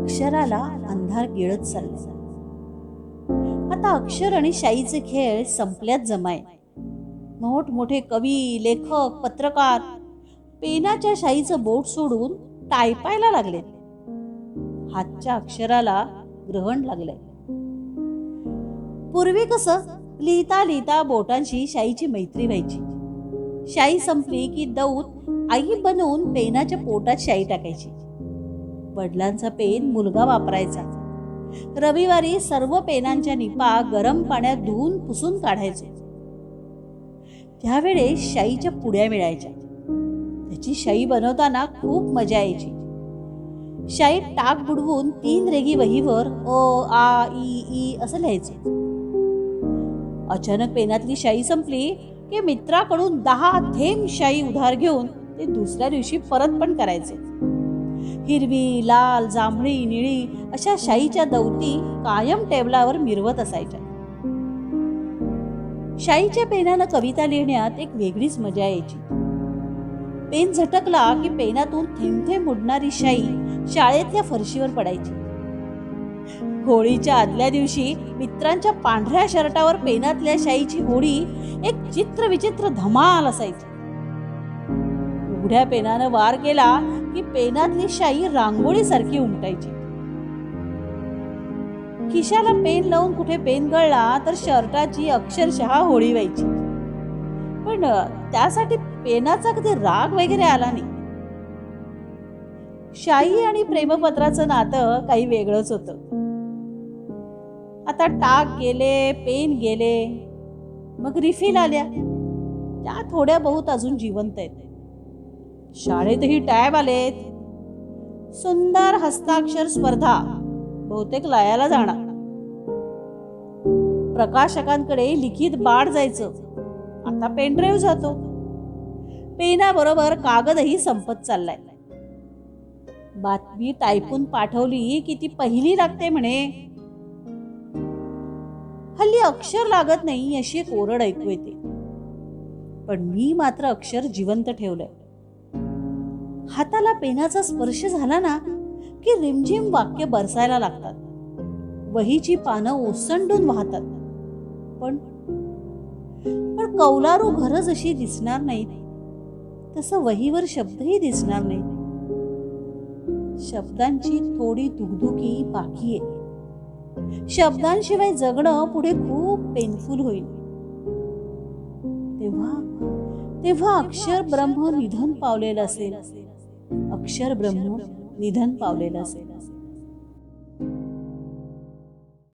अक्षराला अंधार गिळत चालला. आता अक्षर आणि शाईचे खेळ संपल्यात जमाय. मोठमोठे कवी, लेखक, पत्रकार पेनाच्या शाईचं बोट सोडून टायपायला लागले. हातच्या अक्षराला ग्रहण लागलंय. पूर्वी कसं लिहिता लिहिता बोटांशी शाईची मैत्री व्हायची. शाई संपली की दौत आई बनवून पेनाच्या पोटात शाई टाकायची. वडिलांचा पेन मुलगा वापरायचा. रविवारी सर्व पेनांच्या निपा गरम पाण्यात धुवून पुसून काढायचे. त्यावेळेस शाईच्या पुड्या मिळायच्या. त्याची शाई बनवताना खूप मजा यायची. शाईत टाक बुडवून 3 रेघी वहीवर अ, आ, इ, ई असं लिहायचं. अचानक पेनातली शाई संपली की मित्राकडून 10 थेंब शाई उधार घेऊन ते दुसऱ्या दिवशी परत पण करायचे. हिरवी, लाल, जांभळी, निळी अशा शाईच्या दौती कायम टेबलावर मिरवत असायच्या. शाईच्या पेनानं कविता लिहिण्यात एक वेगळीच मजा यायची. पेन झटकला की पेनातून थेंब थेंब उडणारी शाई शाळेतल्या फरशीवर पडायची. होळीच्या आदल्या दिवशी मित्रांच्या पांढऱ्या शर्टावर पेनातल्या शाईची होळी एक चित्र विचित्र धमाल असायची. उघड्या पेनानं वार केला की पेनातली शाई रांगोळीसारखी उमटायची. खिशाला पेन लावून कुठे पेन गळला तर शर्टाची अक्षरशः होळी व्हायची. पण त्यासाठी पेनाचा कधी राग वगैरे आला नाही. शाई आणि प्रेमपत्राचं नातं काही वेगळंच होतं. आता टाक गेले, पेन गेले, मग रिफिल आल्या. त्या थोड्या बहुत अजून जिवंत आहेत. शाळेतही टॅब आलेत. सुंदर हस्ताक्षर स्पर्धा बहुतेक लयाला जाणार. प्रकाशकांकडे लिखित बाळ जायचं. आता पेनड्राईव्ह जातो. पेनाबरोबर कागदही संपत चाललाय. बातमी टायपून पाठवली की ती पहिली लागते म्हणे. हल्ली अक्षर लागत नाही अशी एक ओरड ऐकू येते. पण मी मात्र अक्षर जिवंत ठेवलंय. हाताला पेनाचा स्पर्श झाला ना की रिमझिम वाक्य बरसायला लागतात. वहीची पानं ओसंडून वाहतात. पण कौलारू घरं जशी दिसणार नाहीत तसं वहीवर शब्दही दिसणार नाहीत. शब्दांची थोडी दुगदुगी बाकी आहे. शब्दांशिवाय जगणं पुढे खूप पेनफुल होईल. तेव्हा अक्षर ब्रह्म निधन पावलेलं असेल. अक्षर ब्रह्म निधन पावलेलं असेल.